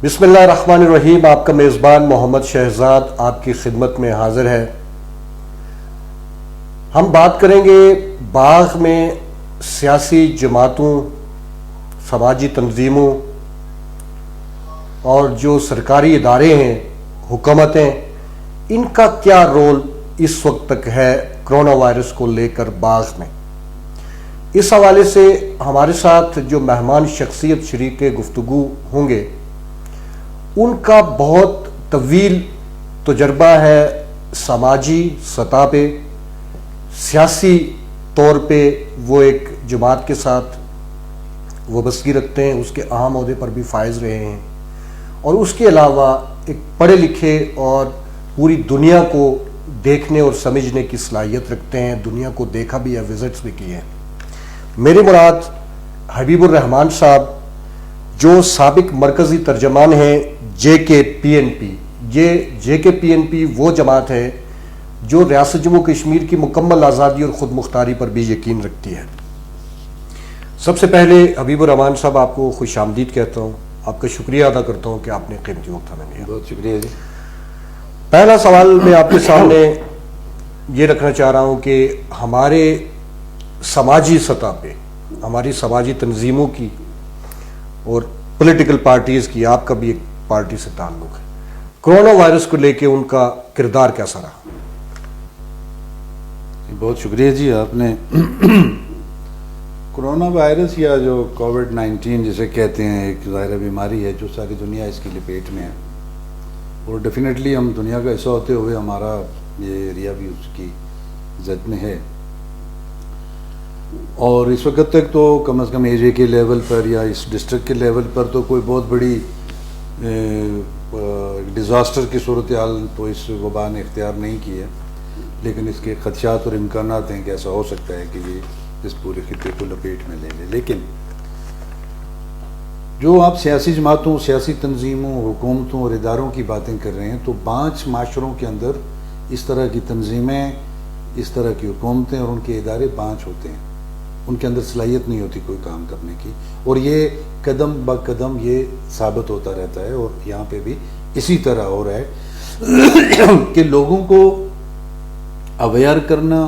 بسم اللہ الرحمن الرحیم. آپ کا میزبان محمد شہزاد آپ کی خدمت میں حاضر ہے. ہم بات کریں گے باغ میں سیاسی جماعتوں، سماجی تنظیموں اور جو سرکاری ادارے ہیں، حکومتیں، ان کا کیا رول اس وقت تک ہے کرونا وائرس کو لے کر باغ میں. اس حوالے سے ہمارے ساتھ جو مہمان شخصیت شریک گفتگو ہوں گے، ان کا بہت طویل تجربہ ہے سماجی سطح پہ، سیاسی طور پہ وہ ایک جماعت کے ساتھ وابستگی رکھتے ہیں، اس کے اہم عہدے پر بھی فائز رہے ہیں، اور اس کے علاوہ ایک پڑھے لکھے اور پوری دنیا کو دیکھنے اور سمجھنے کی صلاحیت رکھتے ہیں. دنیا کو دیکھا بھی ہے، وزٹس بھی کیے ہیں. میری مراد حبیب الرحمان صاحب، جو سابق مرکزی ترجمان ہیں JKPNP. یہ JKPNP وہ جماعت ہے جو ریاست جموں کشمیر کی مکمل آزادی اور خود مختاری پر بھی یقین رکھتی ہے. سب سے پہلے حبیب الرحمان صاحب، آپ کو خوش آمدید کہتا ہوں. آپ کا شکریہ ادا کرتا ہوں کہ آپ نے قیمتی وقت ہمیں دیا. بہت شکریہ جی. پہلا سوال میں آپ کے سامنے یہ رکھنا چاہ رہا ہوں کہ ہمارے سماجی سطح پہ، ہماری سماجی تنظیموں کی اور پولیٹیکل پارٹیز کی، آپ کا بھی ایک پارٹی سے تعلق ہے، کرونا وائرس کو لے کے ان کا کردار کیسا رہا؟ بہت شکریہ جی. آپ نے کرونا وائرس یا جو کووڈ-19 جسے کہتے ہیں، ایک ظاہرہ بیماری ہے جو ساری دنیا اس کی لپیٹ میں ہے، اور ڈیفینیٹلی ہم دنیا کا حصہ ہوتے ہوئے ہمارا یہ ایریا بھی اس کی زد میں ہے. اور اس وقت تک تو کم از کم ایریا کے لیول پر یا اس ڈسٹرکٹ کے لیول پر تو کوئی بہت بڑی ڈیزاسٹر کی صورتحال تو اس وبا نے اختیار نہیں کی ہے، لیکن اس کے خدشات اور امکانات ہیں کہ ایسا ہو سکتا ہے کہ یہ اس پورے خطے کو لپیٹ میں لے لے. لیکن جو آپ سیاسی جماعتوں، سیاسی تنظیموں، حکومتوں اور اداروں کی باتیں کر رہے ہیں، تو 5 معاشروں کے اندر اس طرح کی تنظیمیں، اس طرح کی حکومتیں اور ان کے ادارے 5 ہوتے ہیں. ان کے اندر صلاحیت نہیں ہوتی کوئی کام کرنے کی، اور یہ قدم با قدم یہ ثابت ہوتا رہتا ہے. اور یہاں پہ بھی اسی طرح ہو رہا ہے کہ لوگوں کو اویئر کرنا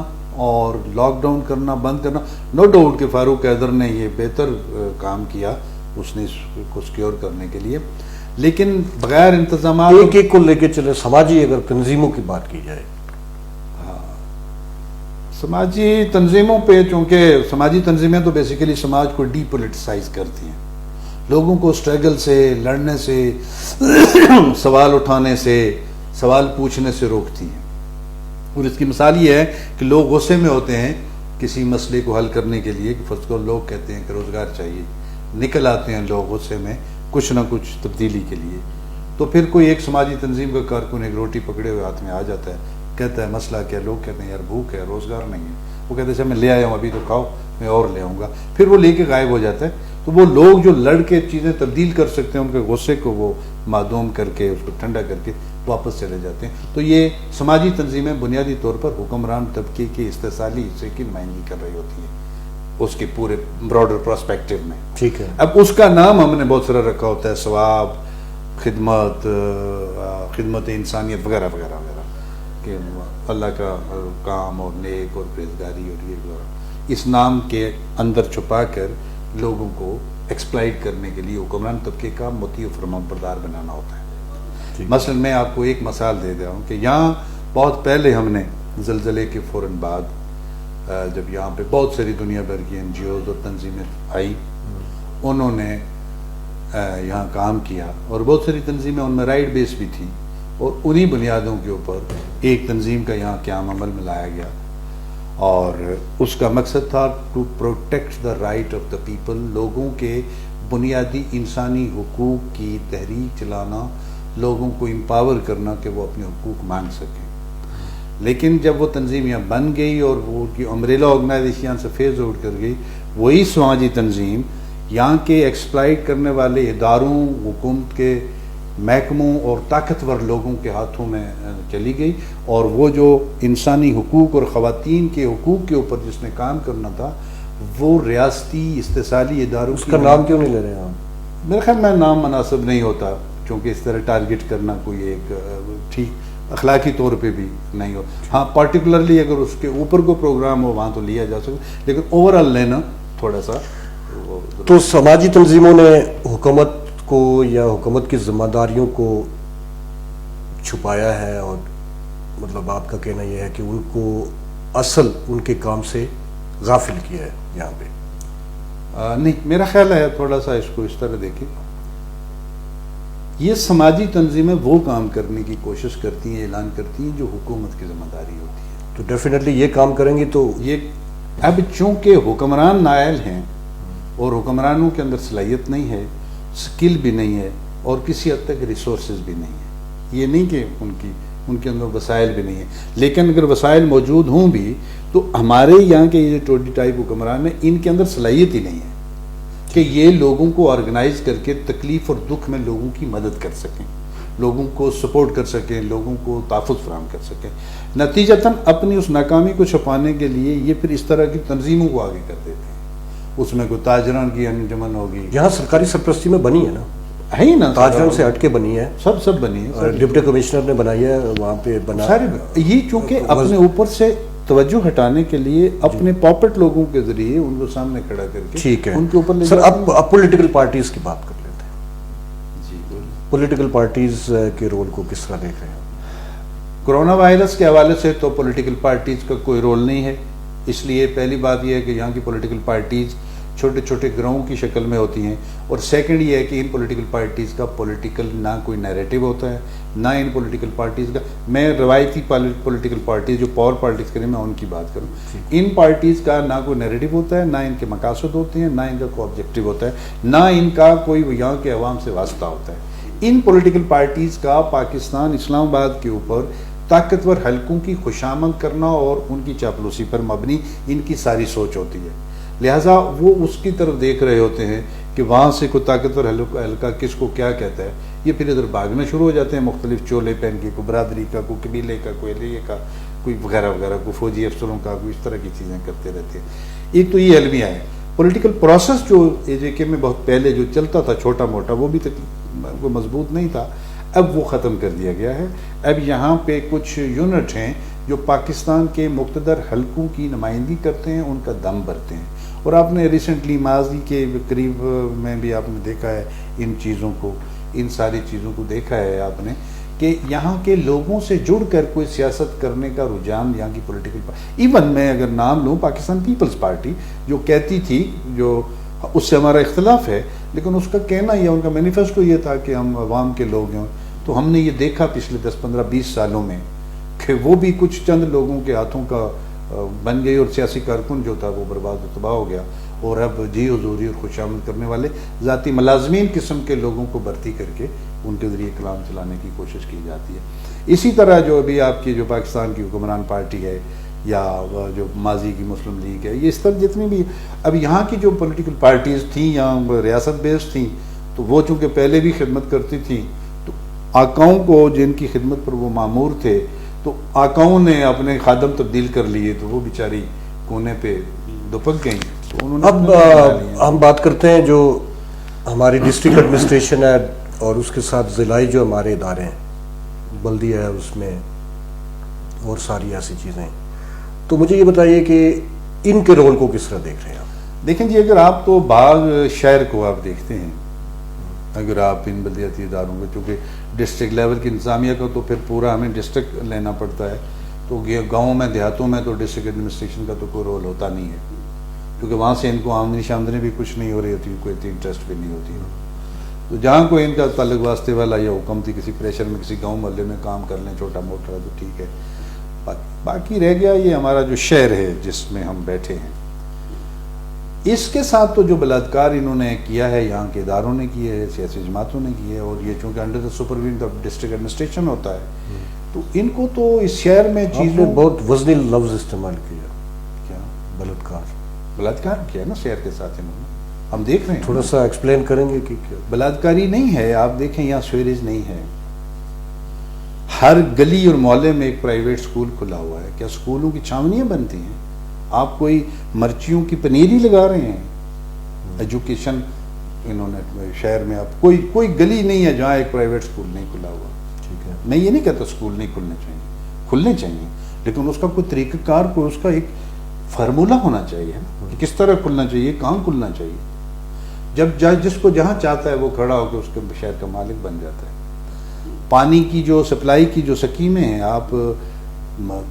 اور لاک ڈاؤن کرنا، بند کرنا. نو ڈاؤٹ کہ فاروق حیدر نے یہ بہتر کام کیا اس نے اس کو سیکیور کرنے کے لیے، لیکن بغیر انتظامات ایک کو لے کے چلے. سماجی اگر تنظیموں کی بات کی جائے، سماجی تنظیموں پہ، چونکہ سماجی تنظیمیں تو بیسیکلی سماج کو ڈی پولیٹیسائز کرتی ہیں، لوگوں کو اسٹرگل سے، لڑنے سے، سوال اٹھانے سے، سوال پوچھنے سے روکتی ہیں. اور اس کی مثال یہ ہے کہ لوگ غصے میں ہوتے ہیں کسی مسئلے کو حل کرنے کے لیے، کہ فرض کرو لوگ کہتے ہیں کہ روزگار چاہیے، نکل آتے ہیں لوگ غصے میں کچھ نہ کچھ تبدیلی کے لیے. تو پھر کوئی ایک سماجی تنظیم کا کارکن ایک روٹی پکڑے ہوئے ہاتھ میں آ جاتا ہے، کہتا ہے مسئلہ کیا؟ لوگ کہتے ہیں یار بھوک ہے، روزگار نہیں ہے. وہ کہتے ہیں اچھا میں لے آیا ہوں، ابھی تو کھاؤ، میں اور لے آؤں گا. پھر وہ لے کے غائب ہو جاتا ہے. تو وہ لوگ جو لڑ کے چیزیں تبدیل کر سکتے ہیں، ان کے غصے کو وہ معدوم کر کے، اس کو ٹھنڈا کر کے واپس چلے جاتے ہیں. تو یہ سماجی تنظیمیں بنیادی طور پر حکمران طبقے کے استحصالی حصے کی نمائندگی کر رہی ہوتی ہیں اس کے پورے براڈر پرسپیکٹو میں. ٹھیک ہے. اب اس کا نام ہم نے بہت سارا رکھا ہوتا ہے، ثواب، خدمت، خدمت انسانیت وغیرہ وغیرہ وغیرہ، کہ اللہ کا کام اور نیک اور پرہیزگاری اور یہ وغیرہ. اس نام کے اندر چھپا کر لوگوں کو ایکسپلائٹ کرنے کے لیے حکمران طبقے کا مطیع و فرمانبردار بنانا ہوتا ہے. مثلا میں آپ کو ایک مثال دے دیا ہوں کہ یہاں بہت پہلے ہم نے زلزلے کے فوراً بعد جب یہاں پہ بہت ساری دنیا بھر کی NGOز اور تنظیمیں آئی، انہوں نے یہاں کام کیا، اور بہت ساری تنظیمیں ان میں رائٹ بیس بھی تھی، اور انہی بنیادوں کے اوپر ایک تنظیم کا یہاں قیام عمل میں لایا گیا، اور اس کا مقصد تھا to protect the right of the people, لوگوں کے بنیادی انسانی حقوق کی تحریک چلانا، لوگوں کو امپاور کرنا کہ وہ اپنے حقوق مانگ سکیں. لیکن جب وہ تنظیم یہاں بن گئی اور وہ کی امبریلا آرگنائزیشن سے فیز آؤٹ کر گئی، وہی سماجی تنظیم یہاں کے ایکسپلائٹ کرنے والے اداروں، حکومت کے محکموں اور طاقتور لوگوں کے ہاتھوں میں چلی گئی، اور وہ جو انسانی حقوق اور خواتین کے حقوق کے اوپر جس نے کام کرنا تھا، وہ ریاستی استحصالی اداروں. اس کا نام کیوں نہیں لے رہے ہیں آپ؟ میرے خیال میں نام مناسب نہیں ہوتا، چونکہ اس طرح ٹارگٹ کرنا کوئی ایک ٹھیک اخلاقی طور پہ بھی نہیں ہو. ہاں پارٹیکولرلی اگر اس کے اوپر کو پروگرام ہو وہاں تو لیا جا سکتا، لیکن اوور آل لینا تھوڑا سا. تو سماجی تنظیموں نے حکومت کو یا حکومت کی ذمہ داریوں کو چھپایا ہے، اور مطلب آپ کا کہنا یہ ہے کہ ان کو اصل ان کے کام سے غافل کیا ہے یہاں پہ؟ نہیں، میرا خیال ہے تھوڑا سا اس کو اس طرح دیکھیں، یہ سماجی تنظیمیں وہ کام کرنے کی کوشش کرتی ہیں، اعلان کرتی ہیں جو حکومت کی ذمہ داری ہوتی ہے. تو ڈیفینیٹلی یہ کام کریں گی. تو یہ اب چونکہ حکمران نائل ہیں اور حکمرانوں کے اندر صلاحیت نہیں ہے، سکل بھی نہیں ہے، اور کسی حد تک ریسورسز بھی نہیں ہے. یہ نہیں کہ ان کے اندر وسائل بھی نہیں ہیں، لیکن اگر وسائل موجود ہوں بھی تو ہمارے یہاں کے یہ ٹوڈی ٹائپ حکمران ہیں، ان کے اندر صلاحیت ہی نہیں ہے کہ یہ لوگوں کو آرگنائز کر کے تکلیف اور دکھ میں لوگوں کی مدد کر سکیں، لوگوں کو سپورٹ کر سکیں، لوگوں کو تحفظ فراہم کر سکیں. نتیجتاً اپنی اس ناکامی کو چھپانے کے لیے یہ پھر اس طرح کی تنظیموں کو آگے کر دیتے ہیں. اس میں کوئی تاجران کی انجمن ہوگی، یہاں سرکاری سرپرستی میں بنی ہے نا، ہے ہی نا، تاجران سے ہٹ کے بنی ہے، سب بنی ہے، اور ڈپٹی کمشنر نے بنائی ہے وہاں پہ بنا. سارے یہ چونکہ اپنے اوپر سے توجہ ہٹانے کے لیے اپنے پاپٹ لوگوں کے ذریعے ان کو سامنے کھڑا کر کے ٹھیک ہے. ان کے اوپر سر اب پولیٹیکل پارٹیز کی بات کر لیتے ہیں. جی پولیٹیکل پارٹیز کے رول کو کس طرح دیکھ رہے ہیں؟ کرونا وائرس کے حوالے سے تو پولیٹیکل پارٹیز کا کوئی رول نہیں ہے. اس لیے پہلی بات یہ ہے کہ یہاں کی پولیٹیکل پارٹیز چھوٹے چھوٹے گروہوں کی شکل میں ہوتی ہیں، اور سیکنڈ یہ ہے کہ ان پولیٹیکل پارٹیز کا پولیٹیکل نہ کوئی نیریٹو ہوتا ہے، نہ ان پولیٹیکل پارٹیز کا، میں روایتی پولیٹیکل پارٹیز جو پاور پالیٹکس کریں میں ان کی بات کروں، ان پارٹیز کا نہ کوئی نیریٹو ہوتا ہے، نہ ان کے مقاصد ہوتے ہیں، نہ ان کا کوئی آبجیکٹو ہوتا ہے، نہ ان کا کوئی یہاں کے عوام سے واسطہ ہوتا ہے. ان پولیٹیکل پارٹیز کا پاکستان اسلام آباد کے اوپر طاقتور حلقوں کی خوشامد کرنا اور ان کی چاپلوسی پر مبنی ان کی ساری سوچ ہوتی ہے. لہٰذا وہ اس کی طرف دیکھ رہے ہوتے ہیں کہ وہاں سے کوئی طاقتور حلقہ کس کو کیا کہتا ہے، یہ پھر ادھر بھاگنا شروع ہو جاتے ہیں مختلف چولے پہن کے، کوئی برادری کا، کوئی قبیلے کا، کوئی علیہ کا، کوئی وغیرہ وغیرہ، کوئی فوجی افسروں کا، کوئی اس طرح کی چیزیں کرتے رہتے ہیں. ایک تو یہ المیہ ہے. پولیٹیکل پروسیس جو AJK میں بہت پہلے جو چلتا تھا چھوٹا موٹا، وہ بھی وہ مضبوط نہیں تھا، اب وہ ختم کر دیا گیا ہے. اب یہاں پہ کچھ یونٹ ہیں جو پاکستان کے مقتدر حلقوں کی نمائندگی کرتے ہیں، ان کا دم بھرتے ہیں. اور آپ نے ریسنٹلی ماضی کے قریب میں بھی آپ نے دیکھا ہے ان چیزوں کو، ان ساری چیزوں کو دیکھا ہے آپ نے کہ یہاں کے لوگوں سے جڑ کر کوئی سیاست کرنے کا رجحان یہاں کی پولیٹیکل ایون میں اگر نام لوں پاکستان پیپلز پارٹی جو کہتی تھی، جو اس سے ہمارا اختلاف ہے، لیکن اس کا کہنا یہ، ان کا مینیفیسٹو یہ تھا کہ ہم عوام کے لوگ ہیں. تو ہم نے یہ دیکھا پچھلے 10-15-20 سالوں میں کہ وہ بھی کچھ چند لوگوں کے ہاتھوں کا بن گئی، اور سیاسی کارکن جو تھا وہ برباد و تباہ ہو گیا، اور اب جی حضوری اور خوشامد کرنے والے ذاتی ملازمین قسم کے لوگوں کو بھرتی کر کے ان کے ذریعے کلام چلانے کی کوشش کی جاتی ہے. اسی طرح جو ابھی آپ کی جو پاکستان کی حکمران پارٹی ہے یا جو ماضی کی مسلم لیگ ہے، یہ اس طرح جتنی بھی اب یہاں کی جو پولیٹیکل پارٹیز تھیں یا ریاست بیس تھیں، تو وہ چونکہ پہلے بھی خدمت کرتی تھیں، تو آقاؤں کو جن کی خدمت پر وہ مامور تھے، تو آقاؤں نے اپنے خادم تبدیل کر لیے، تو وہ بیچاری کونے پہ دپک گئیں. تو انہوں نے اب ہم بات کرتے ہیں جو ہماری ڈسٹرکٹ ایڈمنسٹریشن ہے اور اس کے ساتھ ضلعی جو ہمارے ادارے ہیں، بلدیہ ہے اس میں، اور ساری ایسی چیزیں. تو مجھے یہ بتائیے کہ ان کے رول کو کس طرح دیکھ رہے ہیں آپ؟ دیکھیں جی، اگر آپ تو باغ شہر کو آپ دیکھتے ہیں، اگر آپ ان بلدیاتی اداروں کو، چونکہ ڈسٹرکٹ لیول کی انتظامیہ کا تو پھر پورا ہمیں ڈسٹرکٹ لینا پڑتا ہے، تو گاؤں میں دیہاتوں میں تو ڈسٹرکٹ ایڈمنسٹریشن کا تو کوئی رول ہوتا نہیں ہے، کیونکہ وہاں سے ان کو آمدنی شامدنی بھی کچھ نہیں ہو رہی ہوتی، کوئی اتنی انٹرسٹ بھی نہیں ہوتی. تو جہاں کوئی ان کا تعلق واسطے والا یا حکم تھی، کسی پریشر میں کسی گاؤں محلے میں کام کر لیں چھوٹا موٹا تو ٹھیک ہے. باقی رہ گیا یہ ہمارا جو شہر ہے جس میں ہم بیٹھے ہیں، اس کے ساتھ تو جو بلاತ್ಕಾರ انہوں نے کیا ہے، یہاں کے اداروں نے کیا ہے، سیاسی جماعتوں نے کیا ہے، اور یہ چونکہ under the supervision of district administration ہوتا ہے، تو ان کو تو اس شہر میں چیزیں بہت وزنی لفظ استعمال کیا. کیا بلاತ್ಕಾರ کیا نا شہر کے ساتھ انہوں نے، ہم دیکھ رہے ہیں. تھوڑا سا ایکسپلین کریں گے کہ کیا بلاತ್ಕಾری نہیں ہے. آپ دیکھیں یہاں سویریج نہیں ہے، ہر گلی اور محلے میں ایک پرائیویٹ سکول کھلا ہوا ہے. کیا سکولوں کی چھاونیاں بنتی ہیں؟ آپ کوئی مرچیوں کی پنیری لگا رہے ہیں؟ ایجوکیشن انہوں نے شہر میں اب کوئی گلی نہیں ہے جہاں ایک پرائیویٹ اسکول نہیں کھلا ہوا. ٹھیک ہے. میں یہ نہیں کہتا اسکول نہیں کھلنے چاہیے لیکن اس کا کوئی طریقہ کار کو اس کا ایک فارمولہ ہونا چاہیے کہ کس طرح کھلنا چاہیے, کہاں کھلنا چاہیے. جب جس کو جہاں چاہتا ہے وہ کھڑا ہو کے اس کے شہر کا مالک بن جاتا ہے. پانی کی جو سپلائی کی جو سکیمیں ہیں, آپ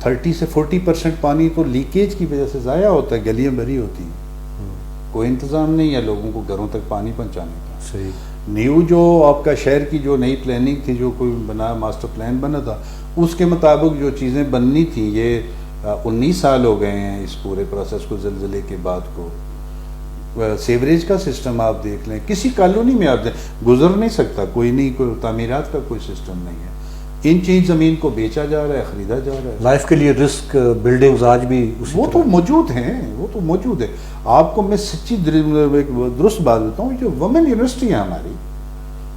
30 سے 40% پانی تو لیکیج کی وجہ سے ضائع ہوتا ہے, گلیاں بھری ہوتی ہیں, کوئی انتظام نہیں ہے لوگوں کو گھروں تک پانی پہنچانے کا. صحیح. نیو جو آپ کا شہر کی جو نئی پلاننگ تھی, جو کوئی بنا ماسٹر پلان بنا تھا, اس کے مطابق جو چیزیں بننی تھیں, یہ 19 سال ہو گئے ہیں اس پورے پروسیس کو, زلزلے کے بعد کو. سیوریج کا سسٹم آپ دیکھ لیں, کسی کالونی میں آپ گزر نہیں سکتا کوئی نہیں, کوئی تعمیرات کا کوئی سسٹم نہیں ہے. ان چیز زمین کو بیچا جا رہا ہے, خریدا جا رہا ہے. لائف کے لیے رسک بلڈنگز آج بھی وہ تو موجود ہیں, وہ تو موجود ہے. آپ کو میں سچی درست بات بتاؤں, جو وومن یونیورسٹی ہے ہماری,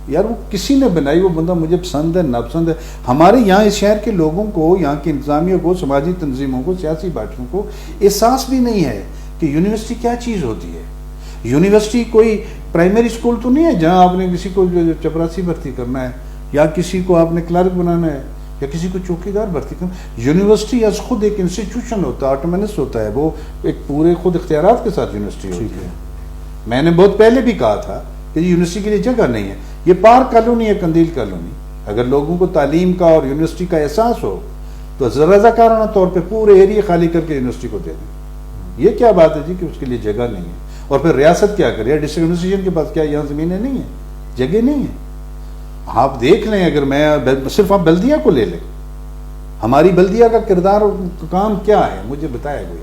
یار وہ کسی نے بنائی, وہ بندہ مجھے پسند ہے ناپسند ہے. ہمارے یہاں اس شہر کے لوگوں کو, یہاں کی انتظامیہ کو, سماجی تنظیموں کو, سیاسی پارٹیوں کو احساس بھی نہیں ہے کہ یونیورسٹی کیا چیز ہوتی ہے. یونیورسٹی کوئی پرائمری اسکول تو نہیں ہے جہاں آپ نے کسی کو چپراسی بھرتی کرنا ہے, یا کسی کو آپ نے کلرک بنانا ہے, یا کسی کو چوکیدار بھرتی کرنا. یونیورسٹی از خود ایک انسٹیٹیوشن ہوتا ہے, آٹومینس ہوتا ہے, وہ ایک پورے خود اختیارات کے ساتھ یونیورسٹی ہوتی ہے. میں نے بہت پہلے بھی کہا تھا کہ یونیورسٹی کے لیے جگہ نہیں ہے. یہ پارک کالونی ہے, قندیل کالونی. اگر لوگوں کو تعلیم کا اور یونیورسٹی کا احساس ہو تو رضاکارانہ طور پہ پورے ایریا خالی کر کے یونیورسٹی کو دے دیں. یہ کیا بات ہے جی کہ اس کے لیے جگہ نہیں ہے. اور پھر ریاست کیا کرے, ڈسٹرکٹ ایڈمنسٹریشن کے پاس کیا یہاں زمینیں نہیں ہیں, جگہ نہیں ہے. آپ دیکھ لیں, اگر میں صرف آپ بلدیہ کو لے لیں, ہماری بلدیہ کا کردار اور کام کیا ہے مجھے بتایا کوئی.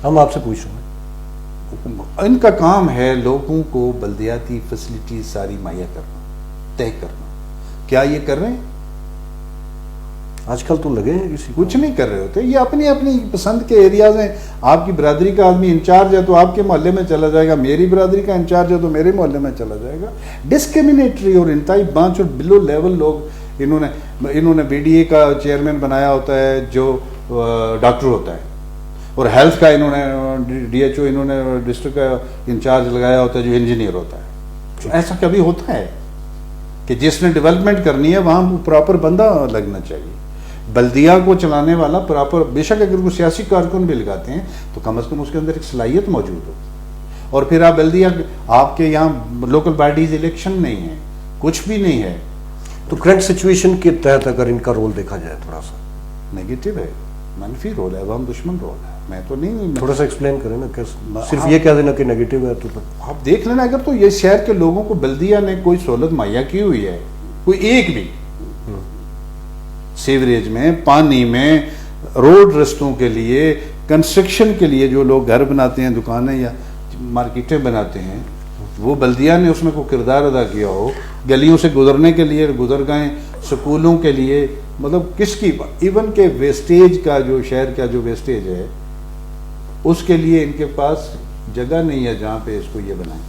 ہم آپ سے پوچھ رہے ہیں. ان کا کام ہے لوگوں کو بلدیاتی فیسلٹیز ساری مہیا کرنا, طے کرنا. کیا یہ کر رہے ہیں؟ آج کل تو لگے ہیں کسی کچھ نہیں کر رہے ہوتے. یہ اپنی اپنی پسند کے ایریاز ہیں. آپ کی برادری کا آدمی انچارج ہے تو آپ کے محلے میں چلا جائے گا, میری برادری کا انچارج ہے تو میرے محلے میں چلا جائے گا. ڈسکریمنیٹری اور انتہائی بانچ اور بلو لیول لوگ انہوں نے بی ڈی اے کا چیئرمین بنایا ہوتا ہے جو ڈاکٹر ہوتا ہے, اور ہیلتھ کا انہوں نے ڈی ایچ او, انہوں نے ڈسٹرکٹ کا انچارج لگایا ہوتا ہے جو انجینئر ہوتا ہے. ایسا کبھی ہوتا ہے کہ جس نے ڈیولپمنٹ کرنی ہے وہاں پراپر بندہ لگنا چاہیے. بلدیہ کو چلانے والا پراپر, بے شک اگر وہ سیاسی کارکن بھی لگاتے ہیں تو کم از کم اس کے اندر ایک صلاحیت موجود ہو. اور پھر آپ بلدیہ, آپ کے یہاں لوکل باڈیز الیکشن نہیں ہے, کچھ بھی نہیں ہے. تو کرنٹ سچویشن کے تحت اگر ان کا رول دیکھا جائے تھوڑا سا نیگیٹو ہے, منفی رول ہے, عوام دشمن رول ہے. میں تو نہیں, تھوڑا سا ایکسپلین کریں نا, صرف یہ کہہ دینا کہ نیگیٹو ہے تو آپ دیکھ لینا. اگر تو یہ شہر کے لوگوں کو بلدیہ نے کوئی سہولت مہیا کی ہوئی ہے, کوئی ایک بھی, سیوریج میں, پانی میں, روڈ رستوں کے لیے, کنسٹرکشن کے لیے, جو لوگ گھر بناتے ہیں, دکانیں یا مارکیٹیں بناتے ہیں, وہ بلدیہ نے اس میں کوئی کردار ادا کیا ہو. گلیوں سے گزرنے کے لیے گزر گئے, سکولوں کے لیے, مطلب کس کی, ایون کہ ویسٹیج کا جو شہر کا جو ویسٹیج ہے اس کے لیے ان کے پاس جگہ نہیں ہے جہاں پہ اس کو یہ بنائیں.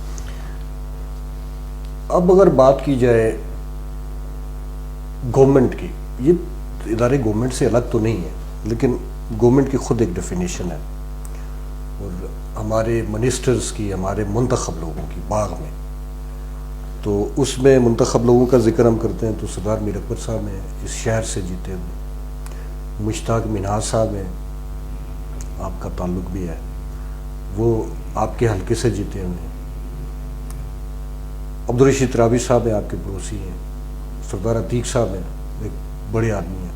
اب اگر بات کی جائے گورنمنٹ کی, یہ ادارے گورنمنٹ سے الگ تو نہیں ہے لیکن گورنمنٹ کی خود ایک ڈیفینیشن ہے, اور ہمارے منسٹرز کی, ہمارے منتخب لوگوں کی باغ میں, تو اس میں منتخب لوگوں کا ذکر ہم کرتے ہیں تو سردار میر اکبر صاحب ہیں, اس شہر سے جیتے ہوئے. مشتاق منہاج صاحب ہیں, آپ کا تعلق بھی ہے, وہ آپ کے حلقے سے جیتے ہوئے ہیں. عبدالرشید ترابی صاحب ہیں, آپ کے پڑوسی ہیں. سردار عتیق صاحب ہیں, ایک بڑے آدمی ہیں.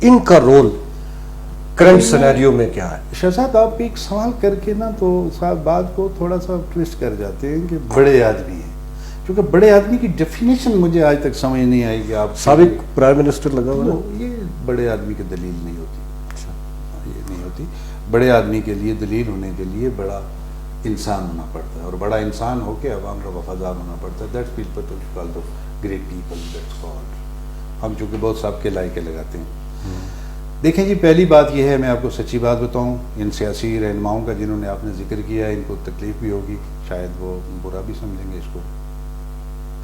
ان کا رول کرنٹ سینیریو میں کیا ہے؟ شہزاد آپ ایک سوال کر کے نا تو بات کو تھوڑا سا ٹویسٹ کر جاتے ہیں کہ بڑے آدمی ہیں, کیونکہ بڑے آدمی کی ڈیفینیشن مجھے آج تک سمجھ نہیں آئی کہ آپ سابق پرائم منسٹر لگا ہوا ہے. یہ بڑے آدمی کی دلیل نہیں ہوتی. اچھا, یہ نہیں ہوتی. بڑے آدمی کے لیے دلیل ہونے کے لیے بڑا انسان ہونا پڑتا ہے, اور بڑا انسان ہو کے عوام کا وفادار ہونا پڑتا ہے. That's people called great people, that's called. ہم چونکہ بہت سب کے لائق لگاتے ہیں. دیکھیں جی, پہلی بات یہ ہے, میں آپ کو سچی بات بتاؤں, ان سیاسی رہنماؤں کا جنہوں نے آپ نے ذکر کیا ہے, ان کو تکلیف بھی ہوگی, شاید وہ برا بھی سمجھیں گے اس کو.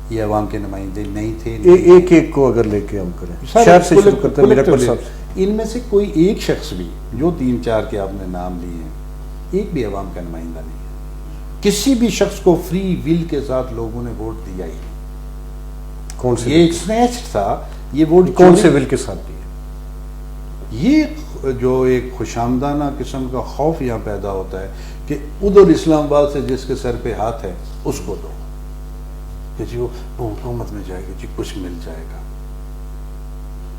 یہ عوام کے نمائندے نہیں تھے. ایک ایک کو اگر لے کے ہم کریں, شہر سے شروع کرتے ہیں. میر اکبر صاحب, ان میں سے کوئی ایک شخص بھی, جو 3-4 کے آپ نے نام لیے ہیں, ایک بھی عوام کا نمائندہ نہیں ہے. کسی بھی شخص کو فری ول کے ساتھ لوگوں نے ووٹ دیا ہی نہیں. کون سے یہ اسنیچ تھا یہ ووٹ. کون سے ول کے ساتھ دیا؟ یہ جو ایک خوشامدانہ قسم کا خوف یہاں پیدا ہوتا ہے کہ ادھر اسلام آباد سے جس کے سر پہ ہاتھ ہے اس کو دو کہ جی وہ حکومت میں جائے گا جی کچھ مل جائے گا.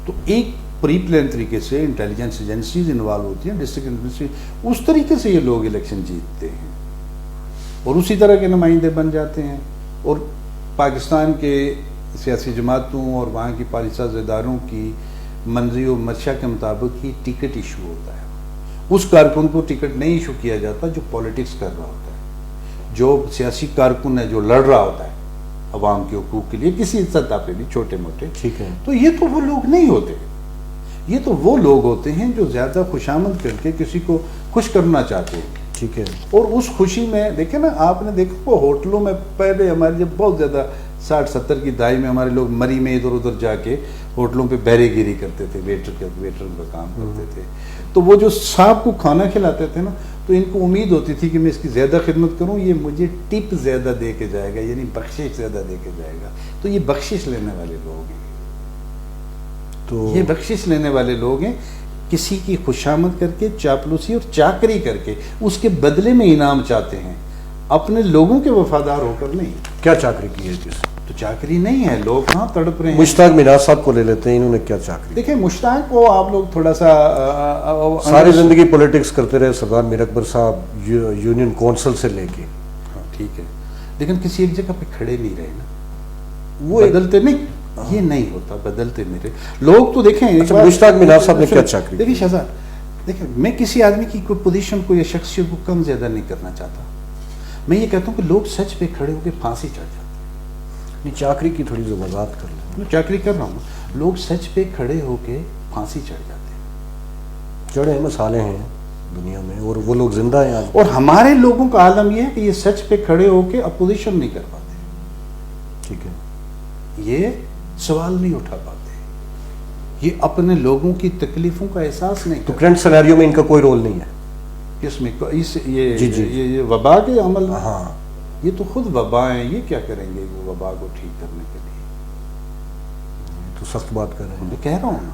تو ایک پری پلان طریقے سے انٹیلیجنس ایجنسیز انوالو ہوتی ہیں, ڈسٹرکٹ ایجنسی, اس طریقے سے یہ لوگ الیکشن جیتتے ہیں اور اسی طرح کے نمائندے بن جاتے ہیں. اور پاکستان کے سیاسی جماعتوں اور وہاں کی پالیساز اداروں کی منظی و منشا کے مطابق ہی ٹکٹ ایشو ہوتا ہے. اس کارکن کو ٹکٹ نہیں ایشو کیا جاتا جو پولیٹکس کر رہا ہوتا ہے, جو سیاسی کارکن ہے جو لڑ رہا ہوتا ہے عوام کے حقوق کے لیے کسی سطح پہ بھی چھوٹے موٹے. ٹھیک ہے. تو یہ تو وہ لوگ نہیں ہوتے, یہ تو وہ لوگ ہوتے ہیں جو زیادہ خوشامد کر کے کسی کو خوش کرنا چاہتے ہیں. ٹھیک ہے. اور اس خوشی میں دیکھیں نا, آپ نے دیکھا وہ ہوٹلوں میں پہلے ہمارے جب بہت زیادہ 60-70 کی دہائی میں ہمارے لوگ مری میں ادھر ادھر جا کے ہوٹلوں پہ بہرے گیری کرتے تھے, ویٹر کا کام کرتے تھے. تو وہ جو صاحب کو کھانا کھلاتے تھے نا, تو ان کو امید ہوتی تھی کہ میں اس کی زیادہ خدمت کروں, یہ مجھے ٹپ زیادہ دے کے جائے گا, یعنی بخشش زیادہ دے کے جائے گا. تو یہ بخشش لینے والے لوگ ہیں, تو یہ بخشش لینے والے لوگ ہیں. کسی کی خوشامد کر کے, چاپلوسی اور چاکری کر کے اس کے بدلے میں انعام چاہتے ہیں, اپنے لوگوں کے وفادار ہو کر نہیں. کیا چاکری کی ہے جس تو چاکری نہیں ہے, لوگ کہاں تڑپ رہے ہیں. مشتاق مینار صاحب کو لے لیتے ہیں, انہوں نے کیا چاکری؟ دیکھیں مشتاق کو آپ لوگ تھوڑا سا ساری زندگی پولیٹکس کرتے رہے سردار میر اکبر صاحب, یونین کونسل سے لے کے. ٹھیک ہے, لیکن کسی ایک جگہ پہ کھڑے نہیں رہے نا, وہ بدلتے نہیں, یہ نہیں ہوتا, بدلتے میرے لوگ. تو دیکھیں مشتاق مینار صاحب نے کیا چاکری؟ دیکھیں شہزاد, دیکھیں میں کسی آدمی کی کوئی پوزیشن کو یا شخصیت کو کم زیادہ نہیں کرنا چاہتا. میں یہ کہتا ہوں کہ لوگ سچ پہ کھڑے ہو کے پھانسی چڑھ جاتے ہیں. چاکری کی تھوڑی سی وضاحت کر لیں. میں چاکری کر رہا ہوں, لوگ سچ پہ کھڑے ہو کے پھانسی چڑھ جاتے ہیں. چڑھے مسالے ہیں دنیا میں, اور وہ لوگ زندہ ہیں آج. اور ہمارے لوگوں کا عالم یہ ہے کہ یہ سچ پہ کھڑے ہو کے اپوزیشن نہیں کر پاتے. ٹھیک ہے. یہ سوال نہیں اٹھا پاتے, یہ اپنے لوگوں کی تکلیفوں کا احساس نہیں. تو کرنٹ سینیریو میں ان کا کوئی رول نہیں ہے کس میں؟ یہ وبا کے عمل میں. ہاں, یہ تو خود وبا ہیں, یہ کیا کریں گے وہ وبا کو ٹھیک کرنے کے لیے؟ تو سخت بات کر رہے ہیں. میں کہہ رہا ہوں نا,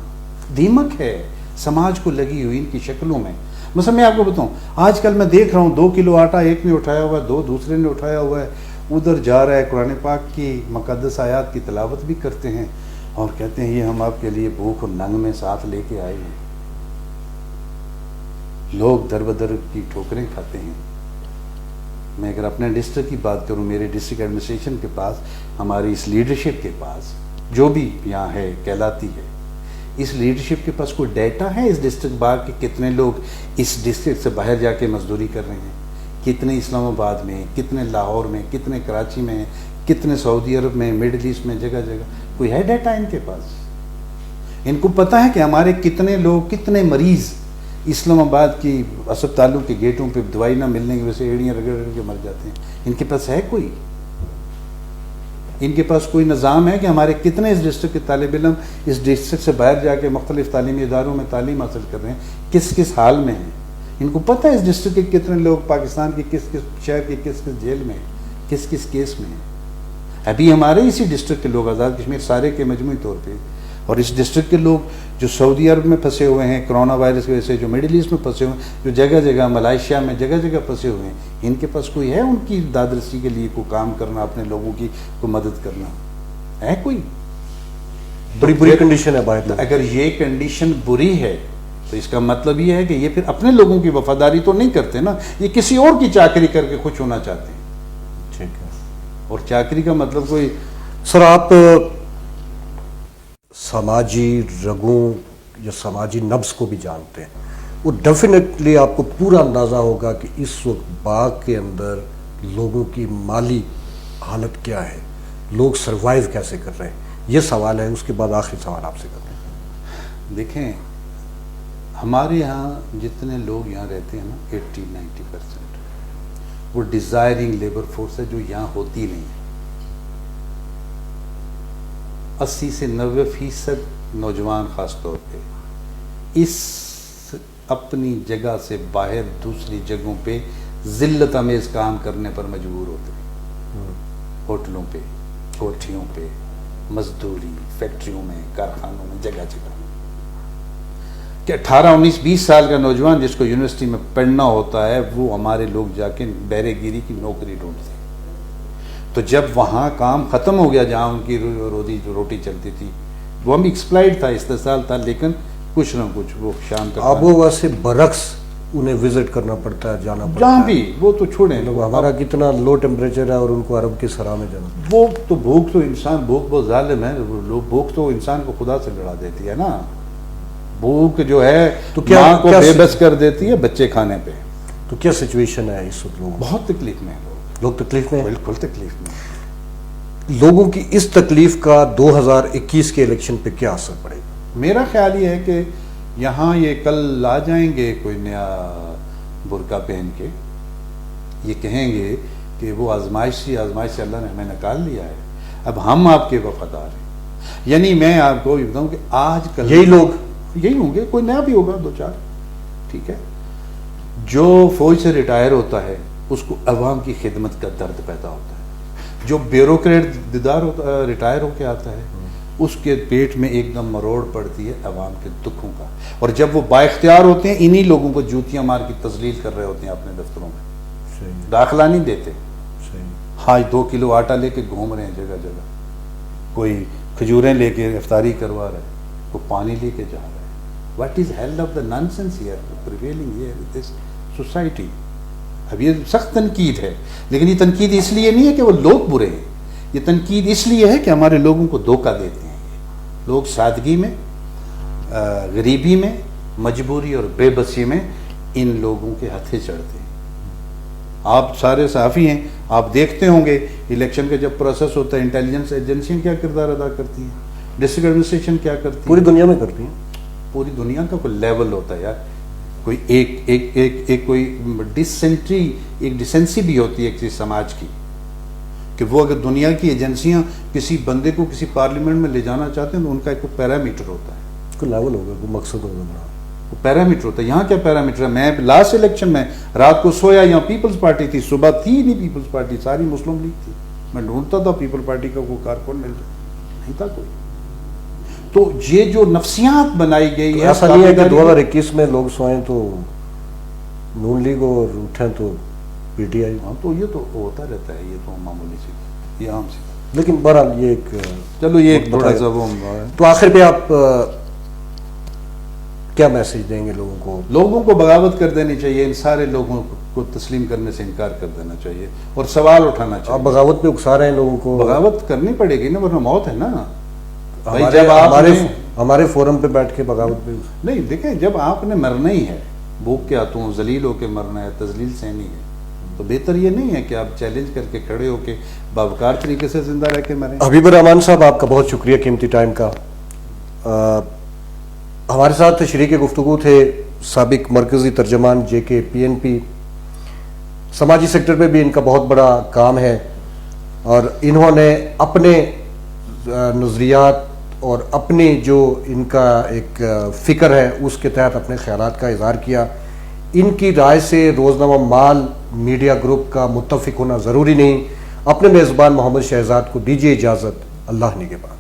دیمک ہے سماج کو لگی ہوئی ان کی شکلوں میں. مثلا میں آپ کو بتاؤں, آج کل میں دیکھ رہا ہوں 2 کلو آٹا ایک نے اٹھایا ہوا ہے, 2 دوسرے نے اٹھایا ہوا ہے, ادھر جا رہا ہے قرآن پاک کی مقدس آیات کی تلاوت بھی کرتے ہیں اور کہتے ہیں یہ ہم آپ کے لیے بھوک اور ننگ میں ساتھ لے کے آئے ہیں. لوگ در بدر کی ٹھوکریں کھاتے ہیں. میں اگر اپنے ڈسٹرکٹ کی بات کروں, میرے ڈسٹرکٹ ایڈمنسٹریشن کے پاس, ہماری اس لیڈرشپ کے پاس جو بھی یہاں ہے کہلاتی ہے, اس لیڈرشپ کے پاس کوئی ڈیٹا ہے اس ڈسٹرکٹ بار کے کتنے لوگ اس ڈسٹرکٹ سے باہر جا کے مزدوری کر رہے ہیں, کتنے اسلام آباد میں, کتنے لاہور میں, کتنے کراچی میں, کتنے سعودی عرب میں, مڈل ایسٹ میں, جگہ جگہ کوئی ہے ڈیٹا ان کے پاس؟ ان کو پتہ ہے کہ ہمارے کتنے لوگ, کتنے مریض اسلام آباد کی اسپتالوں کے گیٹوں پہ دوائی نہ ملنے کی وجہ سے ایڑیاں رگڑ رگڑ کے مر جاتے ہیں؟ ان کے پاس ہے کوئی؟ ان کے پاس کوئی نظام ہے کہ ہمارے کتنے اس ڈسٹرکٹ کے طالب علم اس ڈسٹرکٹ سے باہر جا کے مختلف تعلیمی اداروں میں تعلیم حاصل کر رہے ہیں, کس کس حال میں ہیں؟ ان کو پتہ ہے اس ڈسٹرکٹ کے کتنے لوگ پاکستان کے کس کس شہر کے کس کس جیل میں, کس کس کیس میں ہیں؟ ابھی ہمارے اسی ڈسٹرکٹ کے لوگ, آزاد کشمیر سارے کے مجموعی طور پہ, اور اس ڈسٹرکٹ کے لوگ جو سعودی عرب میں پھنسے ہوئے ہیں کرونا وائرس کی وجہ سے, جو مڈل ایسٹ میں پھنسے ہوئے ہیں, جو جگہ جگہ ملائیشیا میں جگہ جگہ پھنسے ہوئے ہیں, ان کے پاس کوئی ہے ان کی دادرسی کے لیے کوئی کام کرنا, اپنے لوگوں کی کوئی مدد کرنا ہے؟ کوئی؟ بڑی بری کنڈیشن ہے باہر. اگر یہ کنڈیشن بری ہے تو اس کا مطلب یہ ہے کہ یہ پھر اپنے لوگوں کی وفاداری تو نہیں کرتے نا, یہ کسی اور کی چاکری کر کے خوش ہونا چاہتے ہیں. ٹھیک ہے. اور چاکری کا مطلب کوئی, سر آپ سماجی رگوں یا سماجی نبض کو بھی جانتے ہیں, وہ ڈیفینیٹلی آپ کو پورا اندازہ ہوگا کہ اس وقت باغ کے اندر لوگوں کی مالی حالت کیا ہے, لوگ سروائیو کیسے کر رہے ہیں. یہ سوال ہے, اس کے بعد آخری سوال آپ سے کرتے ہیں. دیکھیں ہمارے یہاں جتنے لوگ یہاں رہتے ہیں نا 80-90% وہ ڈیزائرنگ لیبر فورس ہے جو یہاں ہوتی نہیں ہے. 80 سے 90% نوجوان خاص طور پہ اس اپنی جگہ سے باہر دوسری جگہوں پہ ذلت آمیز کام کرنے پر مجبور ہوتے ہیں، ہوٹلوں پہ، کوٹھیوں پہ، مزدوری، فیکٹریوں میں، کارخانوں میں، جگہ جگہ، کہ 18 19 20 سال کا نوجوان جس کو یونیورسٹی میں پڑھنا ہوتا ہے وہ ہمارے لوگ جا کے بہرے گیری کی نوکری ڈھونڈتے ہیں. تو جب وہاں کام ختم ہو گیا جہاں ان کی روٹی چلتی تھی، وہ بھی ایکسپلائڈ تھا، استحصال تھا، لیکن کچھ نہ کچھ وہ شام تک آب و ہوا سے برعکس انہیں وزٹ کرنا پڑتا ہے، جانا پڑتا جہاں ہے. بھی وہ تو چھوڑیں، ہمارا کتنا لو ٹیمپریچر ہے اور ان کو عرب کی سرا میں جانا. وہ تو بھوک تو انسان، بھوک بہت ظالم ہے، بھوک تو انسان کو خدا سے لڑا دیتی ہے نا. بھوک جو ہے تو ماں کو بے بس کر دیتی ہے بچے کھانے پہ. تو کیا سچویشن ہے اس وقت؟ لوگ بہت تکلیف میں ہیں لوگ تکلیف میں ہیں. بالکل تکلیف میں. لوگوں کی اس تکلیف کا 2021 کے الیکشن پہ کیا اثر پڑے گا؟ میرا خیال یہ ہے کہ یہاں یہ کل آ جائیں گے کوئی نیا برقع پہن کے، یہ کہیں گے کہ وہ آزمائش سے اللہ نے ہمیں نکال لیا ہے، اب ہم آپ کے وفادار ہیں. یعنی میں آپ کو یہ بتاؤں کہ آج کل یہی لوگ یہی ہوں گے، کوئی نیا بھی ہوگا 2-4، ٹھیک ہے. جو فوج سے ریٹائر ہوتا ہے اس کو عوام کی خدمت کا درد پیدا ہوتا ہے. جو بیوروکریٹ ریٹائر ہو کے آتا ہے اس کے پیٹ میں ایک دم مروڑ پڑتی ہے عوام کے دکھوں کا. اور جب وہ با اختیار ہوتے ہیں انہی لوگوں کو جوتیاں مار کے تذلیل کر رہے ہوتے ہیں اپنے دفتروں میں، داخلہ نہیں دیتے. ہاں 2 کلو آٹا لے کے گھوم رہے ہیں جگہ جگہ، کوئی کھجوریں لے کے افطاری کروا رہا ہے، کوئی پانی لے کے جا رہا ہے. What is hell of the nonsense here prevailing here in this society. اب یہ سخت تنقید ہے، لیکن یہ تنقید اس لیے نہیں ہے کہ وہ لوگ برے ہیں، یہ تنقید اس لیے ہے کہ ہمارے لوگوں کو دھوکہ دیتے ہیں. لوگ سادگی میں، غریبی میں، مجبوری اور بے بسی میں ان لوگوں کے ہتھے چڑھتے ہیں. آپ سارے صحافی ہیں، آپ دیکھتے ہوں گے الیکشن کا جب پروسیس ہوتا ہے انٹیلیجنس ایجنسیاں کیا کردار ادا کرتی ہیں، ڈسٹرکٹ ایڈمنسٹریشن کیا کرتی ہے. پوری دنیا میں کرتی ہیں. پوری دنیا کا کوئی لیول ہوتا ہے یار، کوئی ایک کوئی ڈیسنسی بھی ہوتی ہے کسی سماج کی، کہ وہ اگر دنیا کی ایجنسیاں کسی بندے کو کسی پارلیمنٹ میں لے جانا چاہتے ہیں تو ان کا ایک پیرامیٹر ہوتا ہے، کوئی لیول ہوگا، کوئی مقصد ہوگا بڑا. وہ پیرامیٹر ہوتا ہے. یہاں کیا پیرامیٹر ہے؟ میں لاسٹ الیکشن میں رات کو سویا، یہاں پیپلز پارٹی تھی، صبح تھی نہیں پیپلز پارٹی، ساری مسلم لیگ تھی. میں ڈھونڈتا تھا پیپل پارٹی کا کوئی کارکن مل رہا نہیں تھا کوئی. تو یہ جو نفسیات بنائی گئی ہے، ایسا نہیں ہے کہ 2021 میں لوگ سوئیں تو نون لیگ اور اٹھیں تو پی ٹی آئی. ہاں تو یہ تو ہوتا رہتا ہے، یہ تو معمولی سی، یہ عام سی. لیکن بہرحال یہ ایک چلو یہ ایک تھوڑا سا وہ. تو آخر پہ آپ کیا میسج دیں گے لوگوں کو؟ لوگوں کو بغاوت کر دینی چاہیے، ان سارے لوگوں کو تسلیم کرنے سے انکار کر دینا چاہیے اور سوال اٹھانا آپ چاہیے. بغاوت پہ اکسا رہے ہیں لوگوں کو. بغاوت کرنی پڑے گی نا، ورنہ موت ہے نا. ہمارے فورم پہ بیٹھ کے بغاوت پہ نہیں، دیکھیں جب آپ نے مرنا ہی ہے، بھوک کے ہاتھوں ذلیل ہو کے مرنا ہے، تذلیل سہنی ہے، تو بہتر یہ نہیں ہے کہ آپ چیلنج کر کے کھڑے ہو کے باوقار طریقے سے زندہ رہ کے مریں. حبیب الرحمان صاحب، آپ کا بہت شکریہ قیمتی ٹائم کا. ہمارے ساتھ شریک گفتگو تھے سابق مرکزی ترجمان JK-PNP. سماجی سیکٹر پہ بھی ان کا بہت بڑا کام ہے اور انہوں نے اپنے نظریات اور اپنی جو ان کا ایک فکر ہے اس کے تحت اپنے خیالات کا اظہار کیا. ان کی رائے سے روزنامہ مال میڈیا گروپ کا متفق ہونا ضروری نہیں. اپنے میزبان محمد شہزاد کو دیجیے اجازت. اللہ نگہبان.